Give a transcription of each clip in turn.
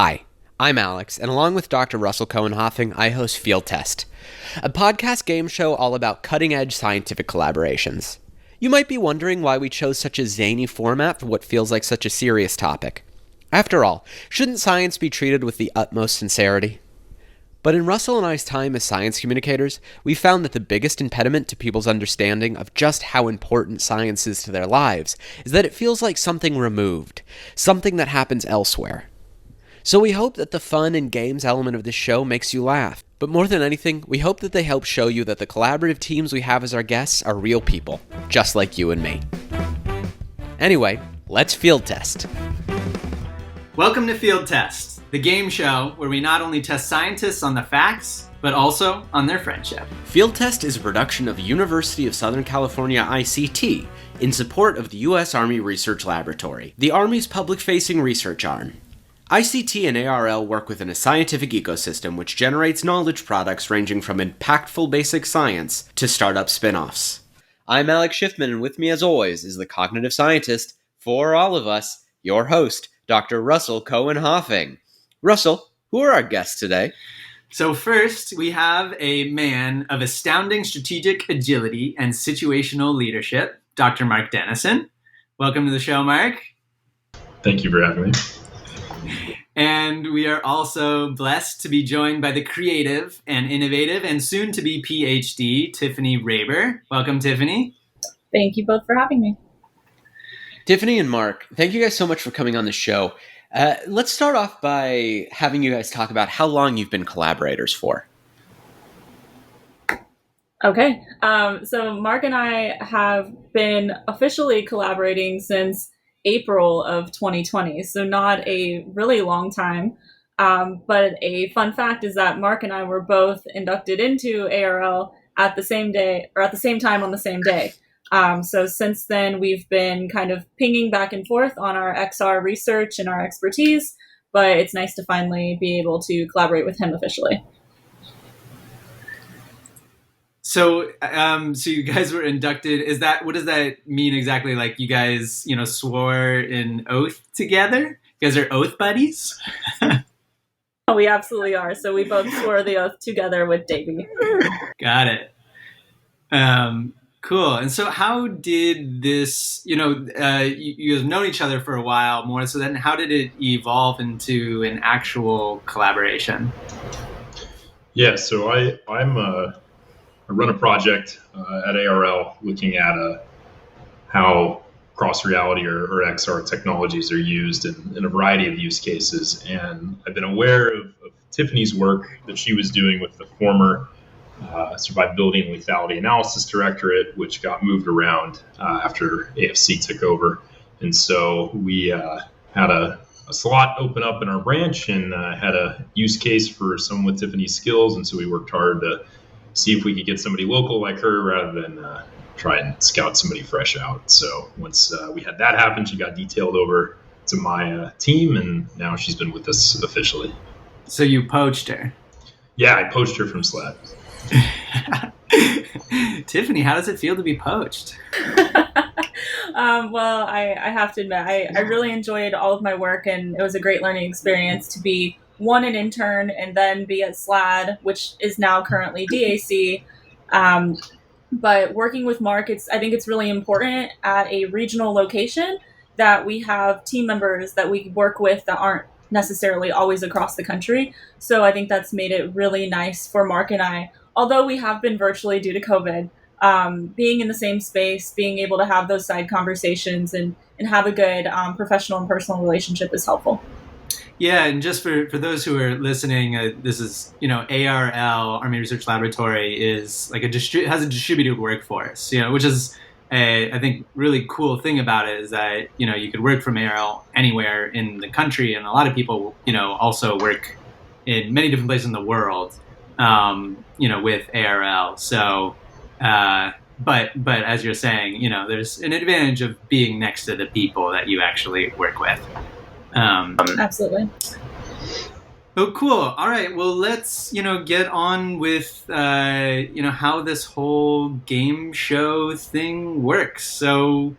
Hi, I'm Alex, and along with Dr. Russell Cohen-Hoffing, I host Field Test, a podcast game show all about cutting-edge scientific collaborations. You might be wondering why we chose such a zany format for what feels like such a serious topic. After all, shouldn't science be treated with the utmost sincerity? But in Russell and I's time as science communicators, we found that the biggest impediment to people's understanding of just how important science is to their lives is that it feels like something removed, something that happens elsewhere. So we hope that the fun and games element of this show makes you laugh. But more than anything, we hope that they help show you that the collaborative teams we have as our guests are real people, just like you and me. Anyway, let's field test. Welcome to Field Test, the game show where we not only test scientists on the facts, but also on their friendship. Field Test is a production of the University of Southern California ICT in support of the U.S. Army Research Laboratory, the Army's public-facing research arm. ICT and ARL work within a scientific ecosystem which generates knowledge products ranging from impactful basic science to startup spin-offs. I'm Alex Schiffman, and with me as always is the cognitive scientist for all of us, your host, Dr. Russell Cohen-Hoffing. Russell, who are our guests today? So first, we have a man of astounding strategic agility and situational leadership, Dr. Mark Dennison. Welcome to the show, Mark. Thank you for having me. And we are also blessed to be joined by the creative and innovative and soon-to-be PhD, Tiffany Raber. Welcome, Tiffany. Thank you both for having me. Tiffany and Mark, thank you guys so much for coming on the show. Let's start off by having you guys talk about how long you've been collaborators for. Okay. So Mark and I have been officially collaborating since April of 2020, so not a really long time. But a fun fact is that Mark and I were both inducted into ARL at the same day, or at the same time on the same day. So since then, we've been kind of pinging back and forth on our XR research and our expertise, but it's nice to finally be able to collaborate with him officially. So you guys were inducted. What does that mean exactly? Like you guys, swore an oath together? You guys are oath buddies? Oh, we absolutely are. So we both swore the oath together with Davey. Got it. Cool. And so how did this, you guys have known each other for a while more, so then how did it evolve into an actual collaboration? Yeah, so I run a project at ARL looking at how cross-reality or XR technologies are used in a variety of use cases. And I've been aware of Tiffany's work that she was doing with the former Survivability and Lethality Analysis Directorate, which got moved around after AFC took over. And so we had a slot open up in our branch and had a use case for someone with Tiffany's skills. And so we worked hard to see if we could get somebody local like her rather than try and scout somebody fresh out. So once we had that happen, she got detailed over to my team, and now she's been with us officially. So you poached her? Yeah, I poached her from SLAD. Tiffany, how does it feel to be poached? Well, I have to admit, I really enjoyed all of my work, and it was a great learning experience to be an intern and then be at SLAD, which is now currently DAC. But working with Mark, I think it's really important at a regional location that we have team members that we work with that aren't necessarily always across the country. So I think that's made it really nice for Mark and I, although we have been virtually due to COVID, being in the same space, being able to have those side conversations and have a good professional and personal relationship is helpful. Yeah, and just for those who are listening, this is, ARL, Army Research Laboratory, is like has a distributed workforce, which is I think really cool thing about it is that, you could work from ARL anywhere in the country, and a lot of people, also work in many different places in the world, with ARL. So, but as you're saying, there's an advantage of being next to the people that you actually work with. Absolutely. Oh, cool. All right. Well, let's, get on with, how this whole game show thing works. So,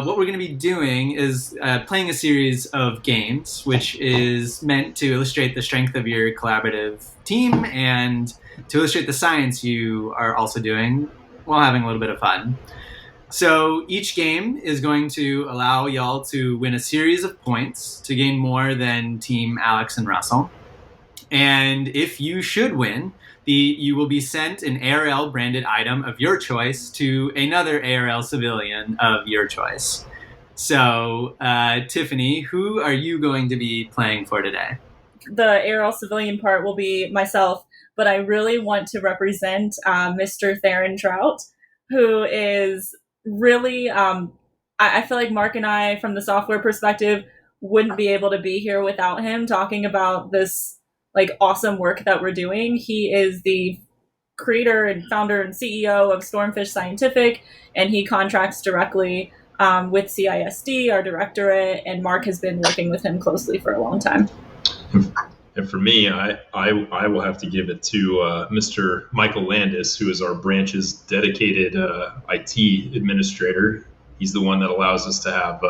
what we're going to be doing is playing a series of games, which is meant to illustrate the strength of your collaborative team and to illustrate the science you are also doing while having a little bit of fun. So each game is going to allow y'all to win a series of points to gain more than Team Alex and Russell. And if you should win, you will be sent an ARL branded item of your choice to another ARL civilian of your choice. So, Tiffany, who are you going to be playing for today? The ARL civilian part will be myself, but I really want to represent Mr. Theron Trout, who is really, I feel like Mark and I, from the software perspective, wouldn't be able to be here without him talking about this like awesome work that we're doing. He is the creator and founder and CEO of Stormfish Scientific, and he contracts directly with CISD, our directorate, and Mark has been working with him closely for a long time. And for me, I will have to give it to Mr. Michael Landis, who is our branch's dedicated IT administrator. He's the one that allows us to have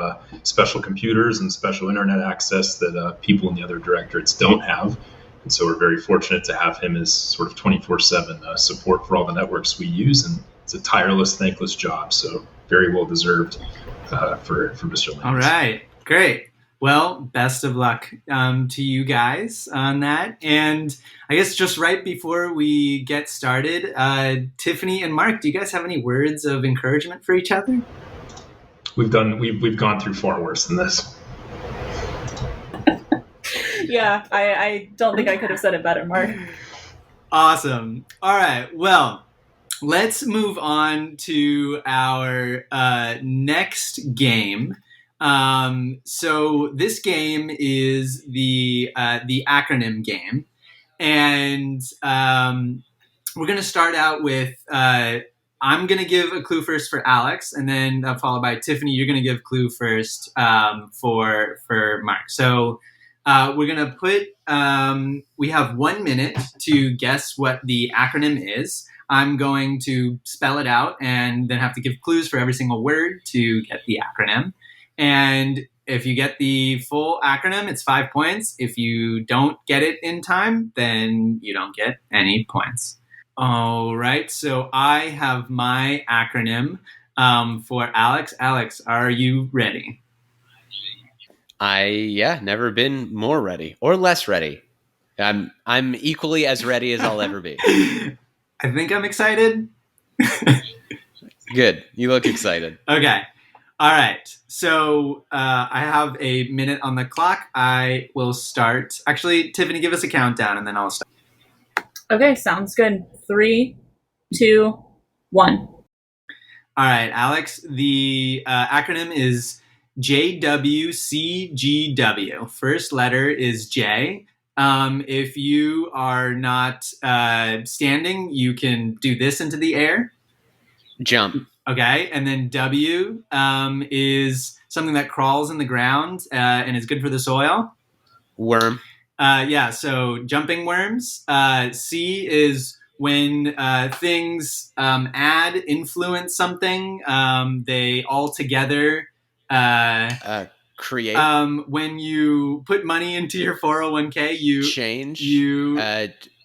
special computers and special internet access that people in the other directorates don't have. And so we're very fortunate to have him as sort of 24/7 support for all the networks we use. And it's a tireless, thankless job. So very well deserved for Mr. Landis. All right, great. Well, best of luck to you guys on that. And I guess just right before we get started, Tiffany and Mark, do you guys have any words of encouragement for each other? We've gone through far worse than this. Yeah, I don't think I could have said it better, Mark. Awesome. All right. Well, let's move on to our next game. So this game is the acronym game, and we're going to start out with I'm going to give a clue first for Alex, and then followed by Tiffany. You're going to give clue first for Mark. So we're going to put we have 1 minute to guess what the acronym is. I'm going to spell it out and then have to give clues for every single word to get the acronym. And if you get the full acronym, it's 5 points. If you don't get it in time, then you don't get any points. All right. So I have my acronym for Alex. Alex, are you ready? Never been more ready or less ready. I'm equally as ready as I'll ever be. I think I'm excited. Good. You look excited. Okay. All right. So I have a minute on the clock. I will start. Actually, Tiffany, give us a countdown and then I'll start. Okay, sounds good. 3, 2, 1. All right, Alex. The acronym is JWCGW. First letter is J. If you are not standing, you can do this into the air. Jump. Okay, and then W is something that crawls in the ground and is good for the soil. Worm. So jumping worms. C is when things influence something. They all together create. When you put money into your 401k, you change.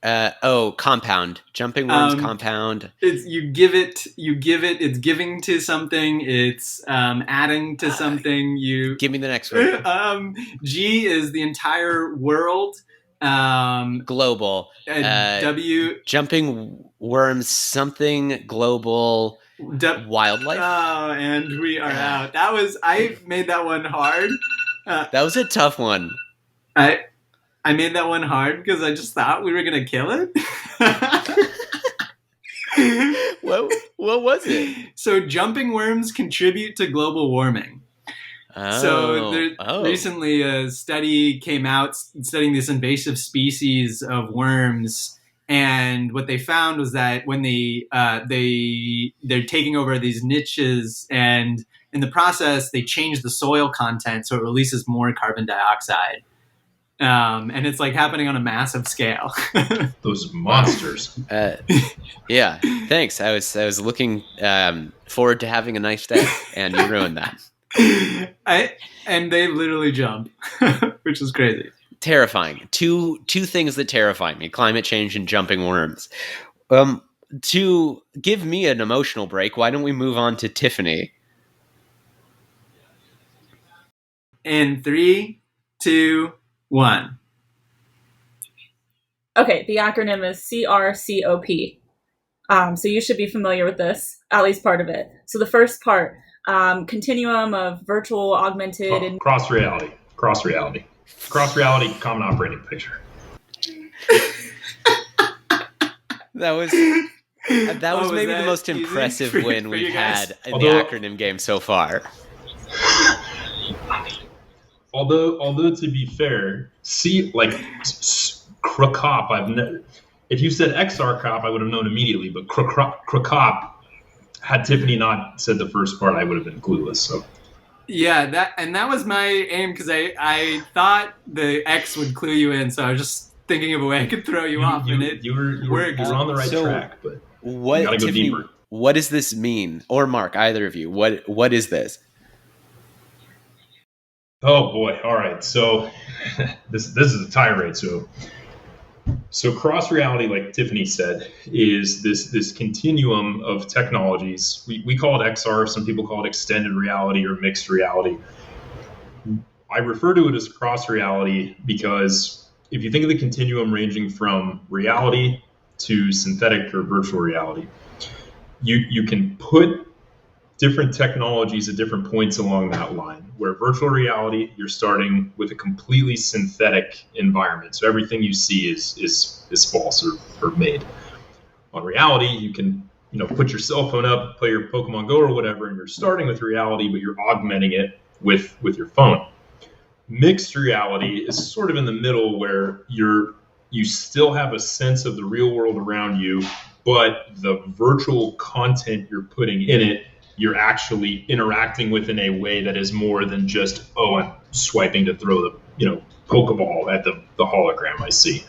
Compound. Jumping worms compound. It's you give it. It's giving to something. It's adding to something. You give me the next one. G is the entire world. Global. W. Jumping worms. Something global. Wildlife. Oh, and we are out. I made that one hard. That was a tough one. I made that one hard because I just thought we were going to kill it. What was it? So jumping worms contribute to global warming. Recently a study came out studying this invasive species of worms. And what they found was that when they're taking over these niches, and in the process, they change the soil content so it releases more carbon dioxide. And it's like happening on a massive scale. Those monsters. Yeah, thanks. I was looking forward to having a nice day, and you ruined that. And they literally jump, which is crazy. Terrifying. Two things that terrify me: climate change and jumping worms. To give me an emotional break, why don't we move on to Tiffany? In 3, 2, 1. Okay, the acronym is CRCOP. So you should be familiar with this, at least part of it. So the first part, continuum of virtual, augmented, and cross reality, common operating picture. That was maybe the most impressive win we've had in the acronym game so far. Although to be fair, CRCOP, if you said XRCOP, I would have known immediately, but CRCOP, had Tiffany not said the first part, I would have been clueless. So. Yeah, that was my aim, because I thought the X would clue you in, so I was just thinking of a way I could throw you off, and it worked. You were on the right track, but you gotta go Tiffany, deeper. What does this mean? Or Mark, either of you, what is this? Oh boy! All right, so this is a tirade. So cross reality, like Tiffany said, is this continuum of technologies. We call it XR. Some people call it extended reality or mixed reality. I refer to it as cross reality because if you think of the continuum ranging from reality to synthetic or virtual reality, you can put different technologies at different points along that line. Where virtual reality, you're starting with a completely synthetic environment, so everything you see is false or made. On reality, you can put your cell phone up, play your Pokemon Go or whatever, and you're starting with reality, but you're augmenting it with your phone. Mixed reality is sort of in the middle, where you still have a sense of the real world around you, but the virtual content you're putting in it, you're actually interacting with in a way that is more than just, I'm swiping to throw the Pokeball at the hologram I see.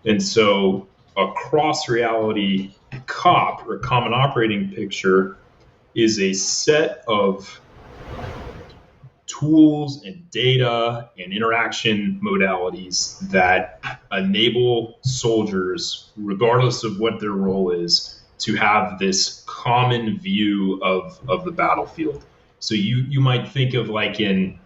And so a cross reality COP, or common operating picture, is a set of tools and data and interaction modalities that enable soldiers, regardless of what their role is, to have this common view of the battlefield. So you might think of, like in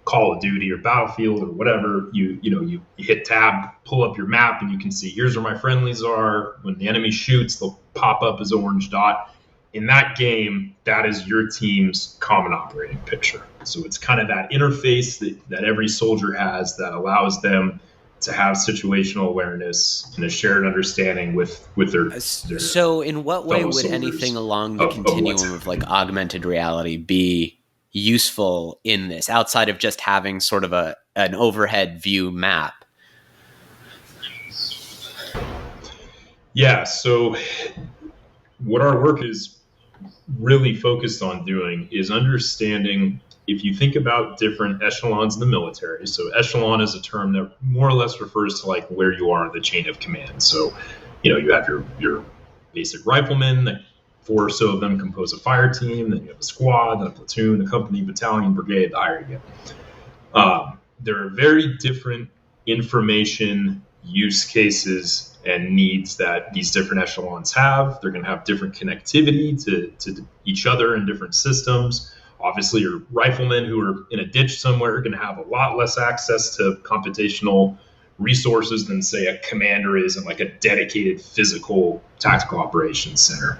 Call of Duty or Battlefield or whatever, you hit tab, pull up your map, and you can see here's where my friendlies are. When the enemy shoots, they'll pop up as orange dot. In that game, that is your team's common operating picture. So it's kind of that interface that every soldier has that allows them to have situational awareness and a shared understanding with their So in what way would anything along the continuum of like augmented reality be useful in this, outside of just having sort of an overhead view map? Yeah, so what our work is really focused on doing is understanding, if you think about different echelons in the military, so echelon is a term that more or less refers to like where you are in the chain of command. So, you have your basic riflemen, that 4 or so of them compose a fire team, then you have a squad, then a platoon, a company, battalion, brigade, the higher you get. There are very different information use cases and needs that these different echelons have. They're going to have different connectivity to each other in different systems. Obviously, your riflemen who are in a ditch somewhere are going to have a lot less access to computational resources than, say, a commander is in like a dedicated physical tactical operations center.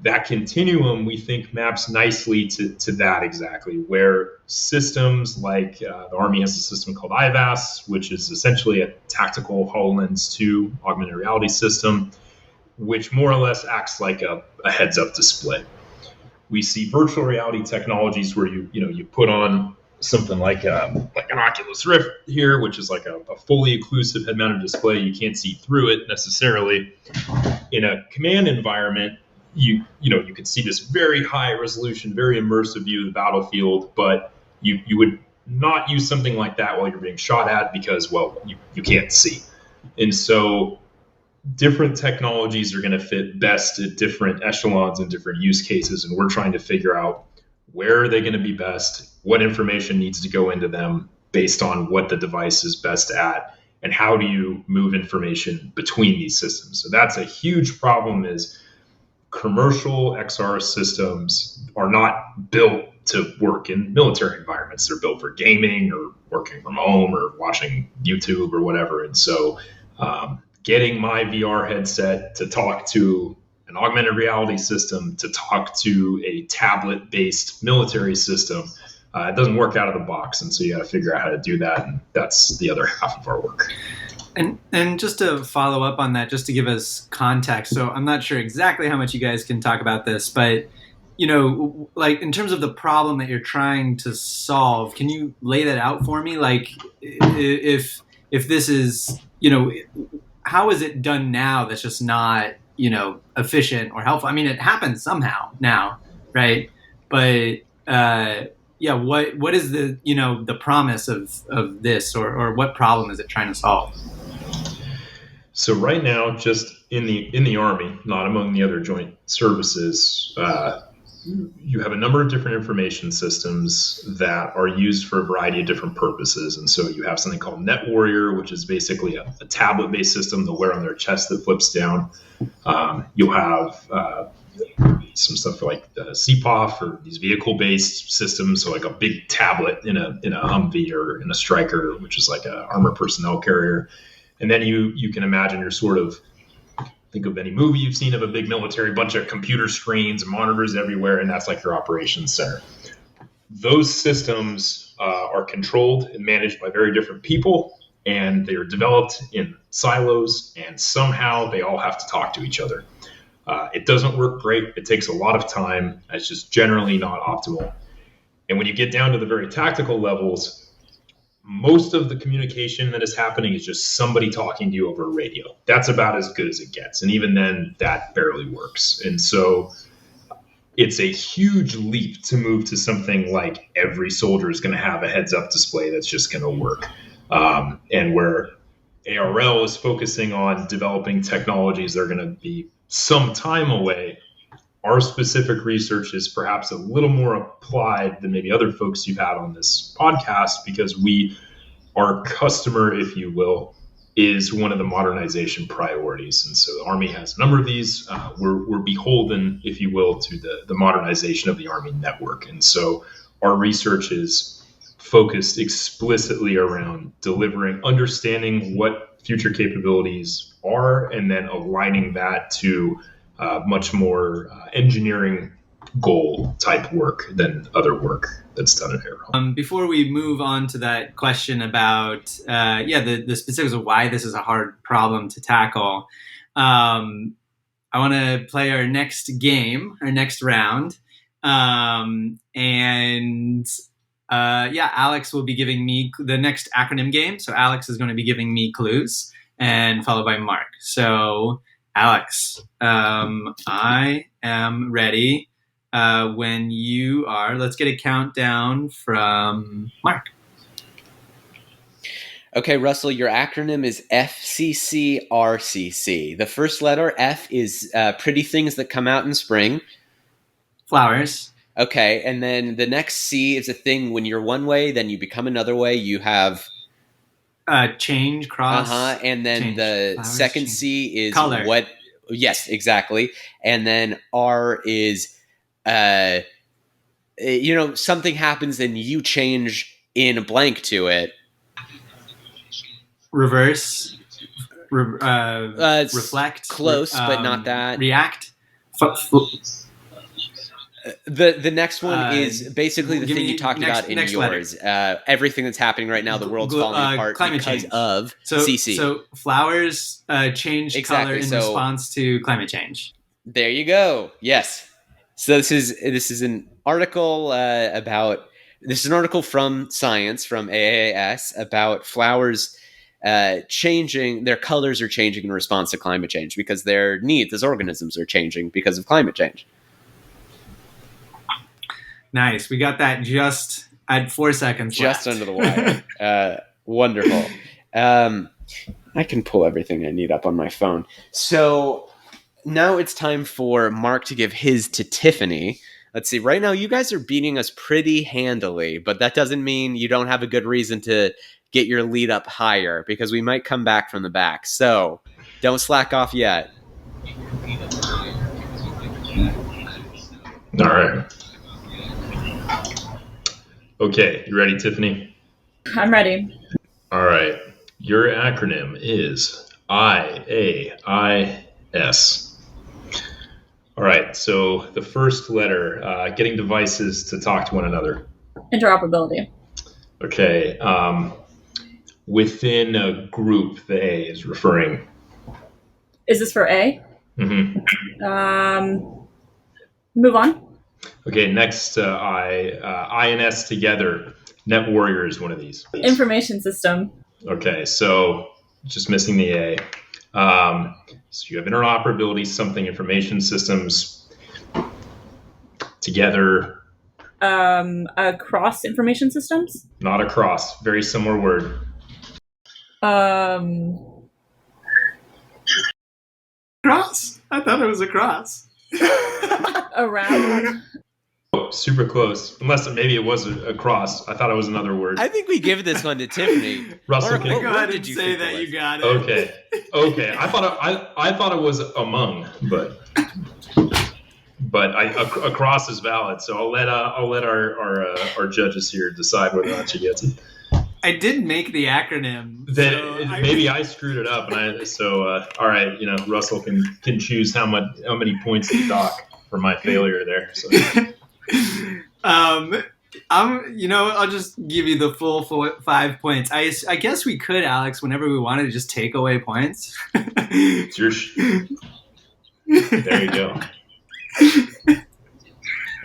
That continuum, we think, maps nicely to that exactly, where systems like the Army has a system called IVAS, which is essentially a tactical HoloLens 2 augmented reality system, which more or less acts like a heads-up display. We see virtual reality technologies where you put on something like an Oculus Rift here, which is like a fully occlusive head-mounted display. You can't see through it necessarily. In a command environment, you can see this very high resolution, very immersive view of the battlefield, but you would not use something like that while you're being shot at because, well, you can't see. And so different technologies are going to fit best at different echelons and different use cases, and we're trying to figure out where are they going to be best, what information needs to go into them based on what the device is best at, and how do you move information between these systems. So that's a huge problem, is commercial XR systems are not built to work in military environments. They're built for gaming or working from home or watching YouTube or whatever. And so getting my VR headset to talk to an augmented reality system, to talk to a tablet-based military system, it doesn't work out of the box. And so you got to figure out how to do that. And that's the other half of our work. And just to follow up on that, just to give us context, so I'm not sure exactly how much you guys can talk about this, but like in terms of the problem that you're trying to solve, can you lay that out for me? Like if this is, how is it done now that's just not, efficient or helpful? I mean, it happens somehow now, right? But what is the, the promise of this, or what problem is it trying to solve? So right now, just in the Army, not among the other joint services, you have a number of different information systems that are used for a variety of different purposes. And so you have something called Net Warrior, which is basically a tablet-based system they'll wear on their chest that flips down. You'll have some stuff like the CPOF, or these vehicle-based systems, so like a big tablet in a Humvee or in a Stryker, which is like an armored personnel carrier. And then you can imagine you're sort of, think of any movie you've seen of a big military, bunch of computer screens and monitors everywhere, and that's like your operations center. Those systems are controlled and managed by very different people, and they are developed in silos, and somehow they all have to talk to each other. It doesn't work great. It takes a lot of time. It's just generally not optimal. And when you get down to the very tactical levels, most of the communication that is happening is just somebody talking to you over a radio. That's about as good as it gets. And even then, that barely works. And so it's a huge leap to move to something like every soldier is going to have a heads-up display that's just going to work. And where ARL is focusing on developing technologies that are going to be some time away, our specific research is perhaps a little more applied than maybe other folks you've had on this podcast, because our customer, if you will, is one of the modernization priorities. And so the Army has a number of these. We're beholden, if you will, to the modernization of the Army network. And so our research is focused explicitly around understanding what future capabilities are, and then aligning that to much more engineering goal type work than other work that's done in ARL. Before we move on to that question about the specifics of why this is a hard problem to tackle, I want to play our next game, our next round, Alex will be giving me the next acronym game. So Alex is going to be giving me clues, and followed by Mark. So Alex, I am ready when you are. Let's get a countdown from Mark. Okay, Russell, your acronym is FCCRCC. The first letter, F, is pretty things that come out in spring. Flowers. Okay, and then the next C is a thing when you're one way, then you become another way. You have... change, cross. And then change, the flowers, second change. C is color. What? Yes, exactly. And then R is, something happens and you change in a blank to it. Reverse. Reflect. Close, but not that. React. The next one is basically the thing you talked about in yours. Everything that's happening right now, the world's falling apart because change. of CC. So flowers change color in response to climate change. There you go. Yes. So this is an article from Science, from AAAS, about flowers changing. Their colors are changing in response to climate change because their needs as organisms are changing because of climate change. Nice. We got that just at 4 seconds just left. Under the wire. Wonderful. I can pull everything I need up on my phone. So now it's time for Mark to give his to Tiffany. Let's see. Right now, you guys are beating us pretty handily, but that doesn't mean you don't have a good reason to get your lead up higher, because we might come back from the back. So don't slack off yet. All right. Okay, you ready, Tiffany? I'm ready. All right. Your acronym is IAIS. All right, so the first letter, getting devices to talk to one another. Interoperability. Okay, within a group, the A is referring. Is this for A? Mm-hmm. Move on. Okay, next INS together. Net Warrior is one of these. Information system. Okay, so just missing the A. So you have interoperability, something, information systems together. Across information systems? Not across. Very similar word. Cross? I thought it was a cross. Around. Oh, super close. Unless maybe it was a cross. I thought it was another word. I think we give this one to Tiffany. Russell, Mark, can what Go word ahead did and you say think that it was? you got it. Okay. I thought it was among, but across is valid. So I'll let our judges here decide whether or not she gets it. I did make the acronym. Maybe I screwed it up, and all right. Russell can choose how many points to dock for my failure there. So. I'll just give you the full 5 points. I guess we could, Alex, whenever we wanted to just take away points. It's your there you go.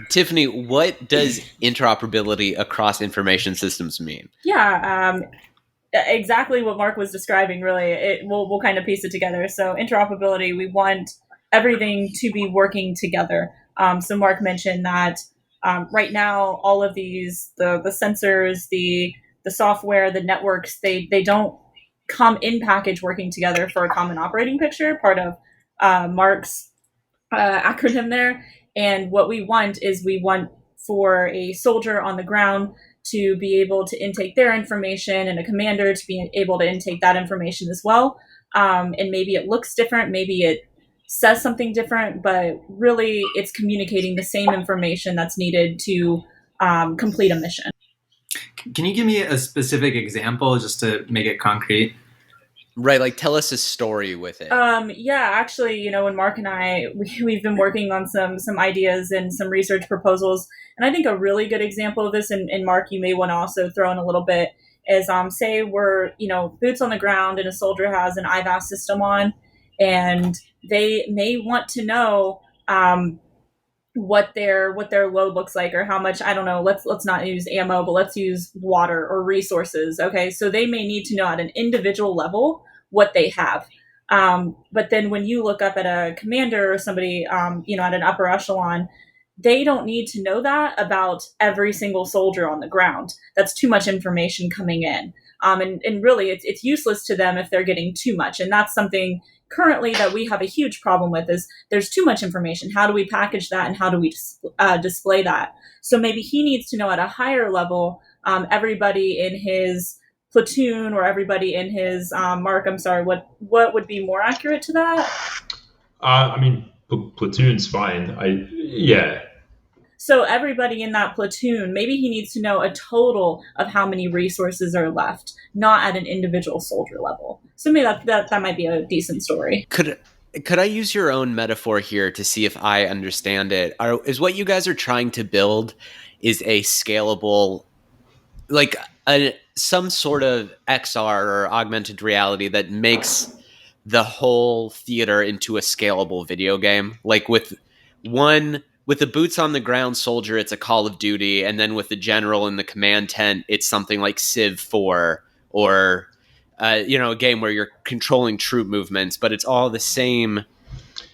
Tiffany, what does interoperability across information systems mean? Yeah, exactly what Mark was describing, really. We'll kind of piece it together. So interoperability, we want everything to be working together. So Mark mentioned that right now, all of these, the sensors, the software, the networks, they don't come in package working together for a common operating picture, part of Mark's acronym there. And what we want is we want for a soldier on the ground to be able to intake their information and a commander to be able to intake that information as well. And maybe it looks different, maybe it says something different, but really it's communicating the same information that's needed to complete a mission. Can you give me a specific example just to make it concrete? Right, like tell us a story with it. Yeah, actually, when Mark and I, we've been working on some ideas and some research proposals. And I think a really good example of this, and Mark, you may want to also throw in a little bit, is say we're, boots on the ground and a soldier has an IVAS system on, and they may want to know what their load looks like, or how much, I don't know, let's not use ammo, but let's use water or resources. Okay, so they may need to know at an individual level what they have. But then when you look up at a commander or somebody, at an upper echelon, they don't need to know that about every single soldier on the ground. That's too much information coming in. And really, it's useless to them if they're getting too much. And that's something currently that we have a huge problem with, is there's too much information. How do we package that, and how do we display that? So maybe he needs to know at a higher level, everybody in his platoon or everybody in his Mark, I'm sorry, what would be more accurate to that? Platoon's fine. Yeah. So everybody in that platoon, maybe he needs to know a total of how many resources are left, not at an individual soldier level. So maybe that might be a decent story. Could I use your own metaphor here to see if I understand it? Is what you guys are trying to build is a scalable, like some sort of XR or augmented reality that makes the whole theater into a scalable video game? Like with the boots on the ground soldier, it's a Call of Duty, and then with the general in the command tent, it's something like Civ 4 or a game where you're controlling troop movements, but it's all the same.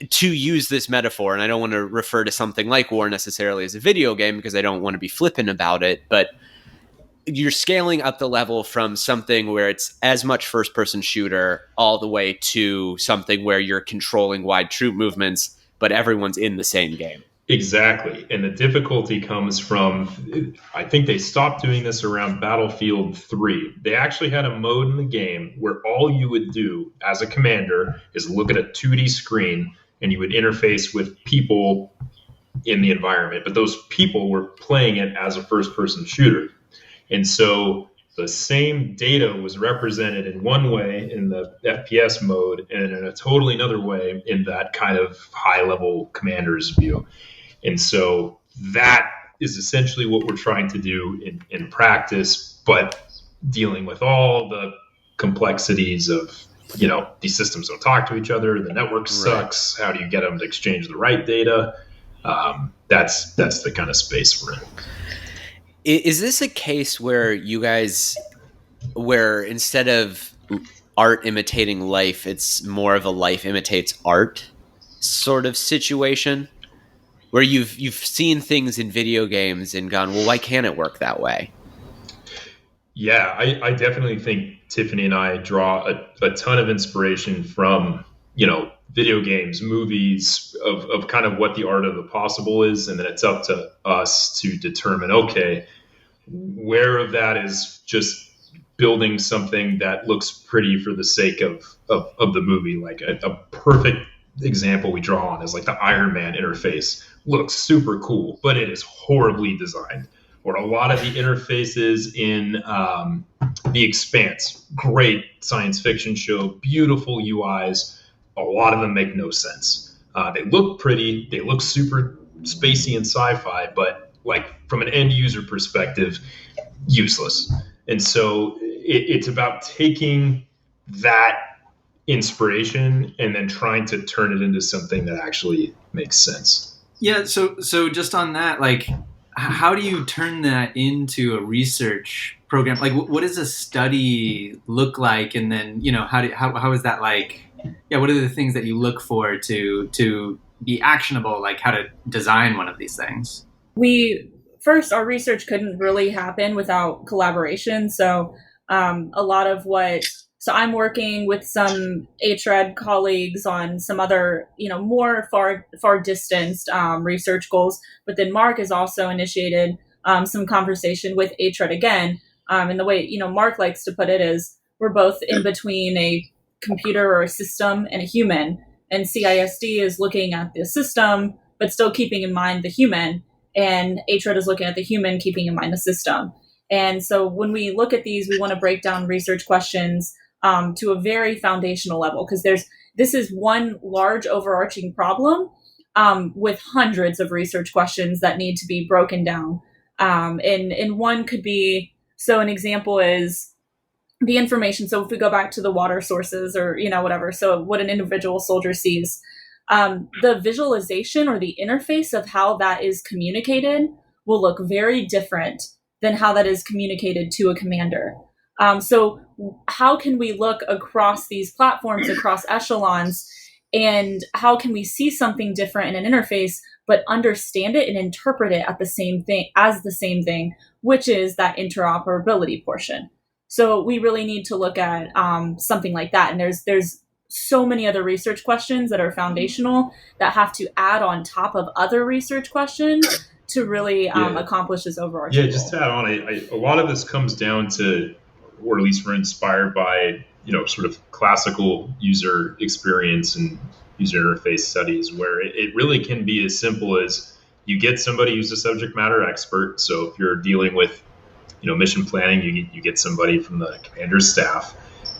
To use this metaphor, and I don't want to refer to something like War necessarily as a video game because I don't want to be flippant about it, but you're scaling up the level from something where it's as much first-person shooter all the way to something where you're controlling wide troop movements, but everyone's in the same game. Exactly. And the difficulty comes from, I think they stopped doing this around Battlefield 3. They actually had a mode in the game where all you would do as a commander is look at a 2D screen and you would interface with people in the environment. But those people were playing it as a first person shooter. And so the same data was represented in one way in the FPS mode and in a totally another way in that kind of high level commander's view. And so that is essentially what we're trying to do in practice, but dealing with all the complexities of, these systems don't talk to each other, the network sucks, how do you get them to exchange the right data? That's the kind of space we're in. Is this a case where where instead of art imitating life, it's more of a life imitates art sort of situation? Where you've seen things in video games and gone, well, why can't it work that way? Yeah, I definitely think Tiffany and I draw a ton of inspiration from, video games, movies, of kind of what the art of the possible is. And then it's up to us to determine, okay, where of that is just building something that looks pretty for the sake of the movie. Like a perfect example we draw on is like the Iron Man interface. Looks super cool, but it is horribly designed. Or a lot of the interfaces in The Expanse, great science fiction show, beautiful UIs. A lot of them make no sense. They look pretty, they look super spacey and sci-fi, but like from an end user perspective, useless. And so it's about taking that inspiration and then trying to turn it into something that actually makes sense. Yeah, so just on that, like, how do you turn that into a research program? Like, what does a study look like? And then, how is that like? Yeah, what are the things that you look for to be actionable? Like, how to design one of these things? Our research couldn't really happen without collaboration. So, a lot of So I'm working with some HRED colleagues on some other, more far distanced research goals. But then Mark has also initiated some conversation with HRED again. And the way, Mark likes to put it is we're both in between a computer or a system and a human. And CISD is looking at the system, but still keeping in mind the human. And HRED is looking at the human, keeping in mind the system. And so when we look at these, we want to break down research questions to a very foundational level, because this is one large overarching problem with hundreds of research questions that need to be broken down. And one could be, so an example is the information. So if we go back to the water sources or, whatever, so what an individual soldier sees, the visualization or the interface of how that is communicated will look very different than how that is communicated to a commander. So how can we look across these platforms, across echelons, and how can we see something different in an interface, but understand it and interpret it as the same thing, which is that interoperability portion. So we really need to look at something like that. And there's so many other research questions that are foundational that have to add on top of other research questions to really accomplish this overarching goal. Just to add on, a lot of this comes down to, or at least we're inspired by, sort of classical user experience and user interface studies, where it really can be as simple as you get somebody who's a subject matter expert. So if you're dealing with, mission planning, you get somebody from the commander's staff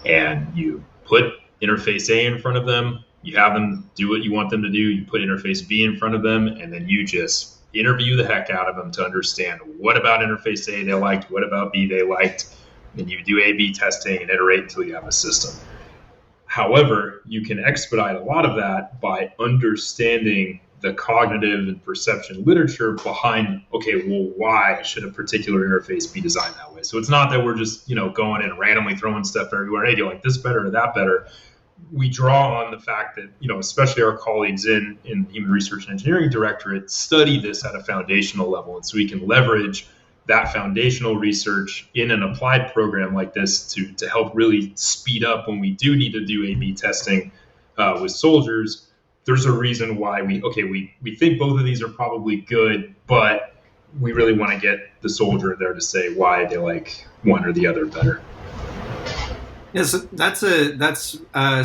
and you put interface A in front of them, you have them do what you want them to do, you put interface B in front of them, and then you just interview the heck out of them to understand what about interface A they liked, what about B they liked, and you do A/B testing and iterate until you have a system. However, you can expedite a lot of that by understanding the cognitive and perception literature behind, okay, well, why should a particular interface be designed that way? So it's not that we're just, going and randomly throwing stuff everywhere. Hey, do you like this better or that better? We draw on the fact that, especially our colleagues in the Human Research and Engineering Directorate study this at a foundational level. And so we can leverage that foundational research in an applied program like this to help really speed up when we do need to do A/B testing with soldiers, there's a reason why we think both of these are probably good, but we really want to get the soldier there to say why they like one or the other better. Yes, that's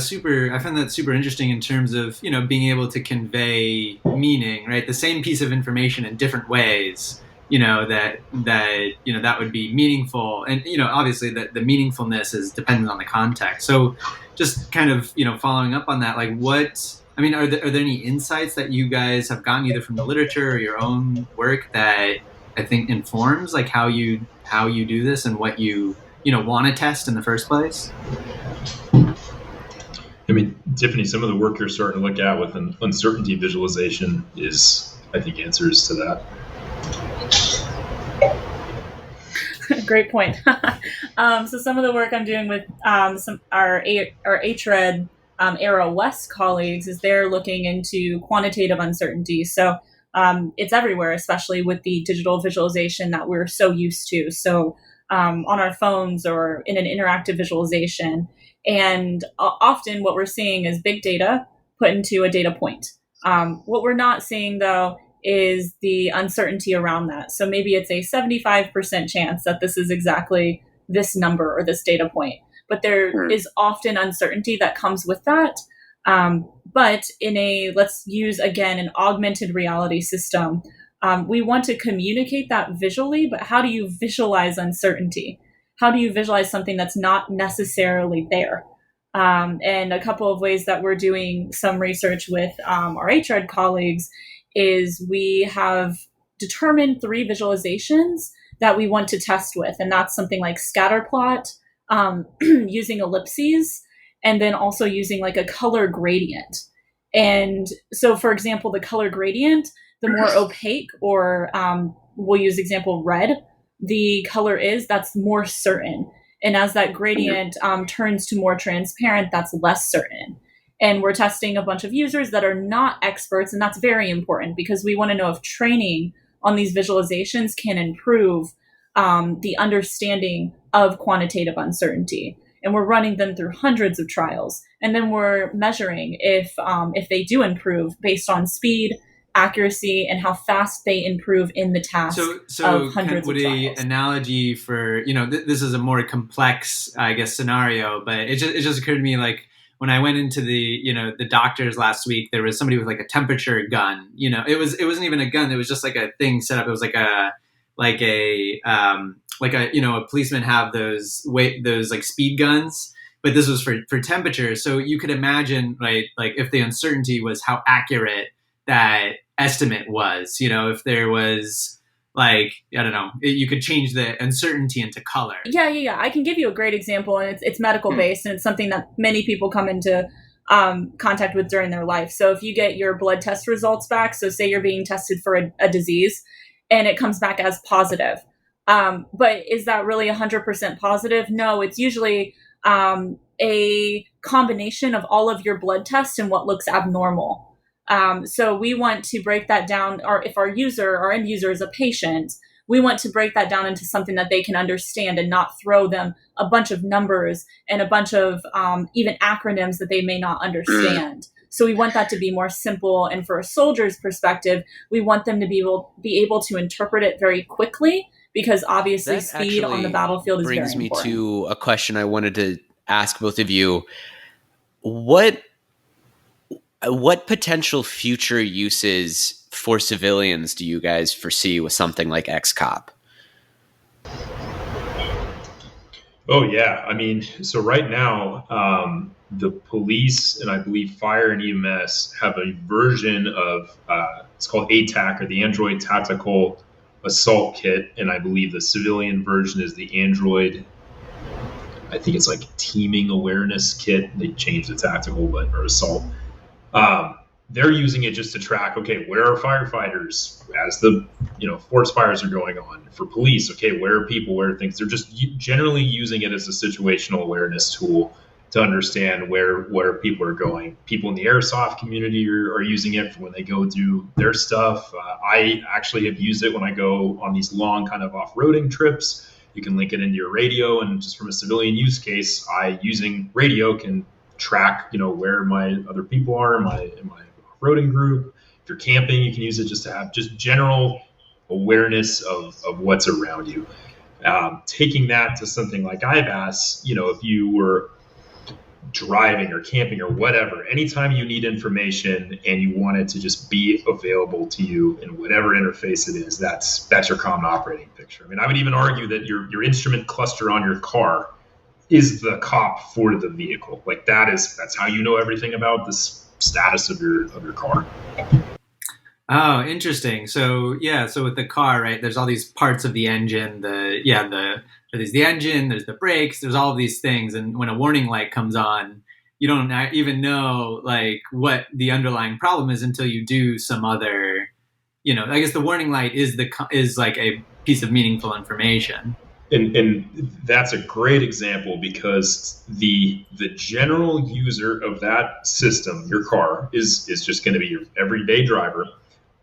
super. I find that super interesting in terms of being able to convey meaning, right? The same piece of information in different ways. That would be meaningful, and obviously the meaningfulness is dependent on the context. So, just kind of following up on that, like are there any insights that you guys have gotten either from the literature or your own work that I think informs like how you do this and what you want to test in the first place? I mean, Tiffany, some of the work you're starting to look at with an uncertainty visualization is, I think, answers to that. Great point. So some of the work I'm doing with our HRED Arrow West colleagues is they're looking into quantitative uncertainty. So it's everywhere, especially with the digital visualization that we're so used to. So on our phones or in an interactive visualization. And often what we're seeing is big data put into a data point. What we're not seeing, though, is the uncertainty around that. So maybe it's a 75% chance that this is exactly this number or this data point. But there is often uncertainty that comes with that. But let's use, again, an augmented reality system. We want to communicate that visually, but how do you visualize uncertainty? How do you visualize something that's not necessarily there? And a couple of ways that we're doing some research with our HRED colleagues is we have determined 3 visualizations that we want to test with. And that's something like scatter plot, using ellipses, and then also using like a color gradient. And so, for example, the color gradient, the more opaque, or we'll use example red, the color is, that's more certain. And as that gradient turns to more transparent, that's less certain. And we're testing a bunch of users that are not experts, and that's very important because we want to know if training on these visualizations can improve the understanding of quantitative uncertainty. And we're running them through hundreds of trials. And then we're measuring if they do improve based on speed, accuracy, and how fast they improve in the task of hundreds of trials. Would an analogy for, this is a more complex, I guess, scenario, but it just occurred to me, like, when I went into the doctors last week, there was somebody with like a temperature gun. It wasn't even a gun. It was just like a thing set up. It was like a policeman have those like speed guns, but this was for temperature. So you could imagine, right, like if the uncertainty was how accurate that estimate was. If there was, like, I don't know, you could change the uncertainty into color. Yeah. I can give you a great example, and it's medical based, and it's something that many people come into contact with during their life. So if you get your blood test results back, so say you're being tested for a disease, and it comes back as positive. But is that really 100% positive? No, it's usually a combination of all of your blood tests and what looks abnormal. So we want to break that down, or if our end user is a patient, we want to break that down into something that they can understand and not throw them a bunch of numbers and a bunch of even acronyms that they may not understand. So we want that to be more simple. And for a soldier's perspective, we want them to be able to interpret it very quickly, because obviously that speed on the battlefield is very important. Brings me to a question I wanted to ask both of you. What potential future uses for civilians do you guys foresee with something like XCOP? Oh, yeah. I mean, so right now, the police and I believe fire and EMS have a version of, it's called ATAC, or the Android Tactical Assault Kit. And I believe the civilian version is the Android, I think it's like Teaming Awareness Kit. They changed the tactical, or assault. They're using it just to track, okay, where are firefighters as the forest fires are going on? For police, okay, where are people, where are things? They're just generally using it as a situational awareness tool to understand where people are going. People in the airsoft community are using it for when they go do their stuff. I actually have used it when I go on these long kind of off-roading trips. You can link it into your radio, and just from a civilian use case, using radio can track, where my other people are, am I off-roading group. If you're camping, you can use it just to have just general awareness of what's around you. Taking that to something like IVAS, if you were driving or camping or whatever, anytime you need information and you want it to just be available to you in whatever interface it is, that's your common operating picture. I mean, I would even argue that your instrument cluster on your car is the COP for the vehicle. Like that's how you know everything about the status of your car. Oh, interesting. So with the car, right, there's all these parts of the engine, there's the engine, there's the brakes, there's all of these things. And when a warning light comes on, you don't even know like what the underlying problem is until you do some other, I guess the warning light is like a piece of meaningful information. And that's a great example because the general user of that system, your car, is just going to be your everyday driver.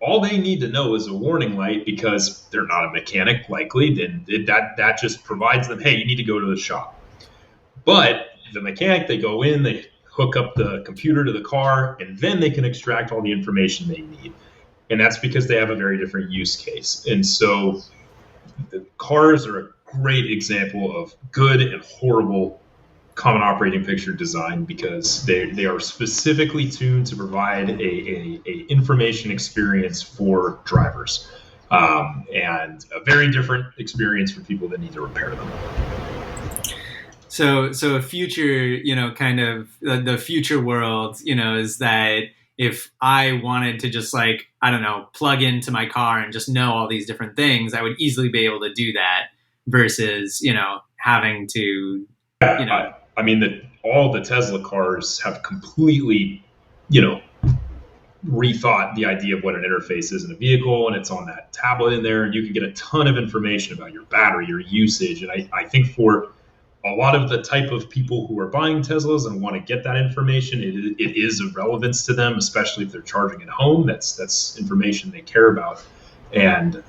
All they need to know is a warning light because they're not a mechanic, likely. Then that just provides them, hey, you need to go to the shop. But the mechanic, they go in, they hook up the computer to the car, and then they can extract all the information they need. And that's because they have a very different use case. And so the cars are a great example of good and horrible common operating picture design because they are specifically tuned to provide a information experience for drivers, and a very different experience for people that need to repair them. So a future, kind of the future world, is that if I wanted to just like, I don't know, plug into my car and just know all these different things, I would easily be able to do that versus, having to, I mean, all the Tesla cars have completely, rethought the idea of what an interface is in a vehicle, and it's on that tablet in there, and you can get a ton of information about your battery, your usage. And I think for a lot of the type of people who are buying Teslas and want to get that information, it is of relevance to them, especially if they're charging at home. That's information they care about. And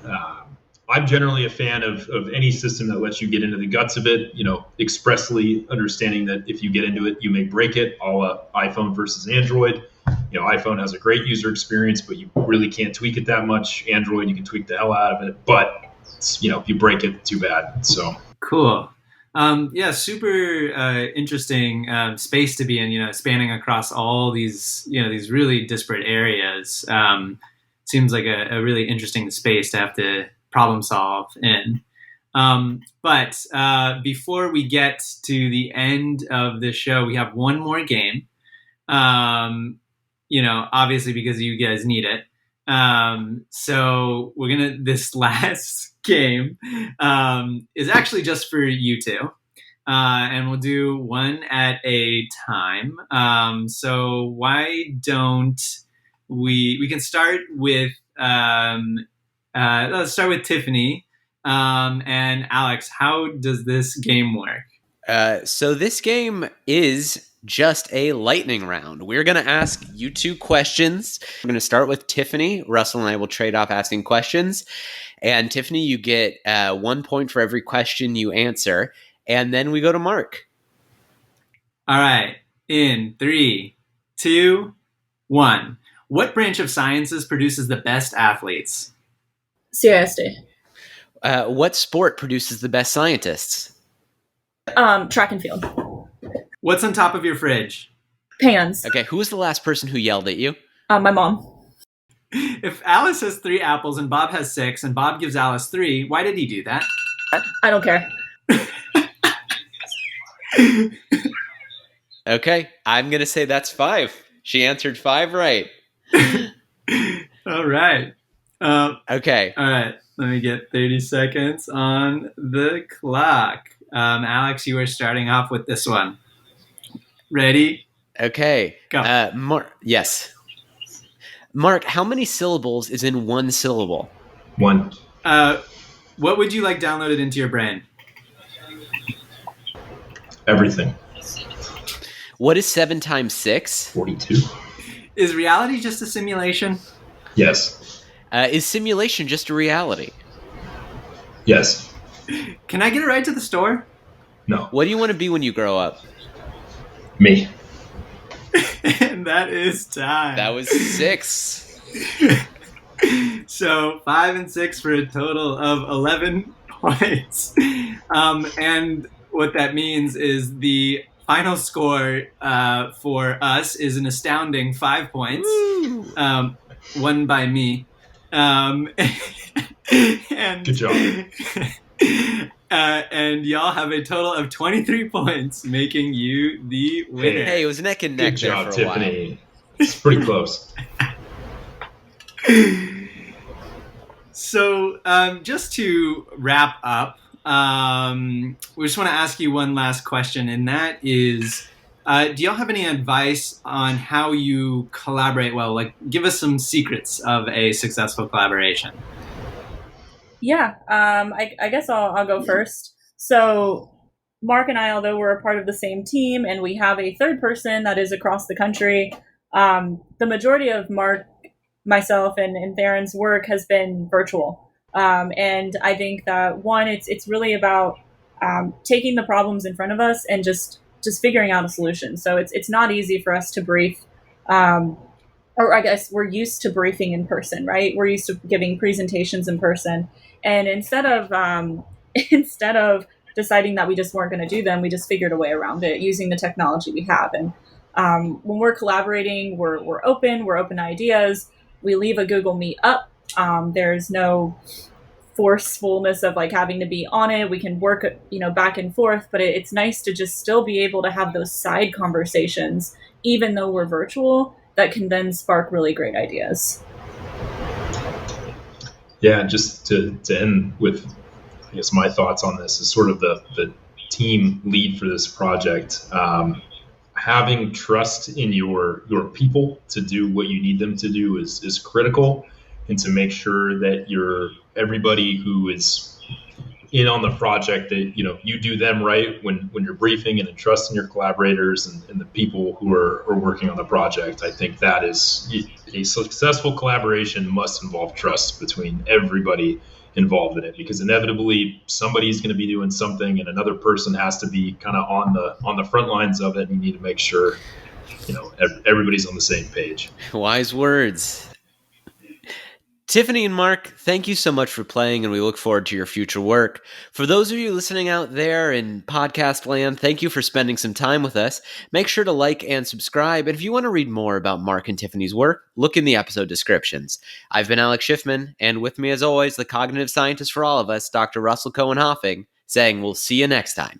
I'm generally a fan of any system that lets you get into the guts of it, expressly understanding that if you get into it, you may break it, a la iPhone versus Android. iPhone has a great user experience, but you really can't tweak it that much. Android, you can tweak the hell out of it, but if you break it, too bad. So cool. Super interesting space to be in, spanning across all these, these really disparate areas. Seems like a really interesting space to have to problem solve in. But before we get to the end of this show, we have one more game, obviously because you guys need it. So this last game is actually just for you two. And we'll do one at a time. So why don't we can start with, let's start with Tiffany. And Alex, how does this game work? So this game is just a lightning round. We're going to ask you two questions. We're going to start with Tiffany. Russell and I will trade off asking questions. And Tiffany, you get 1 point for every question you answer. And then we go to Mark. All right. In 3, 2, 1. What branch of sciences produces the best athletes? CISD. What sport produces the best scientists? Track and field. What's on top of your fridge? Pans. Okay, who was the last person who yelled at you? My mom. If Alice has 3 apples and Bob has 6 and Bob gives Alice 3, why did he do that? I don't care. Okay, I'm going to say that's 5. She answered 5 right. All right. Okay. All right. Let me get 30 seconds on the clock. Alex, you are starting off with this one. Ready? Okay. Go. Mark. Yes. Mark, how many syllables is in one syllable? 1. What would you like downloaded into your brain? Everything. What is 7 times 6? 42. Is reality just a simulation? Yes. Is simulation just a reality? Yes. Can I get a ride to the store? No. What do you want to be when you grow up? Me. And that is time. That was 6. So 5 and 6 for a total of 11 points. And what that means is the final score for us is an astounding 5 points, won by me. And Good job. And y'all have a total of 23 points, making you the winner. Hey, it was neck and neck Good job, there for a while. Tiffany. It's pretty close. So, just to wrap up, we just want to ask you one last question, and that is, do y'all have any advice on how you collaborate well? Like, give us some secrets of a successful collaboration. Yeah, I guess I'll go first. So Mark and I, although we're a part of the same team and we have a third person that is across the country, the majority of Mark, myself, and Theron's work has been virtual. And I think that one, it's really about taking the problems in front of us and just figuring out a solution. So it's not easy for us to brief. Or I guess we're used to briefing in person, right? We're used to giving presentations in person. And instead of deciding that we just weren't going to do them, we just figured a way around it using the technology we have. And when we're collaborating, we're open ideas. We leave a Google Meet up. There's no forcefulness of like having to be on it. We can work, back and forth, but it's nice to just still be able to have those side conversations, even though we're virtual, that can then spark really great ideas. Yeah, just to end with, I guess, my thoughts on this is sort of the team lead for this project. Having trust in your people to do what you need them to do is critical, and to make sure that everybody who is in on the project, that you do them right when you're briefing, and trusting your collaborators and the people who are working on the project. I think that is a successful collaboration must involve trust between everybody involved in it, because inevitably somebody's going to be doing something and another person has to be kind of on the front lines of it, and you need to make sure everybody's on the same page. Wise words. Tiffany and Mark, thank you so much for playing, and we look forward to your future work. For those of you listening out there in podcast land, thank you for spending some time with us. Make sure to like and subscribe, and if you want to read more about Mark and Tiffany's work, look in the episode descriptions. I've been Alex Schiffman, and with me as always, the cognitive scientist for all of us, Dr. Russell Cohen-Hoffing, saying we'll see you next time.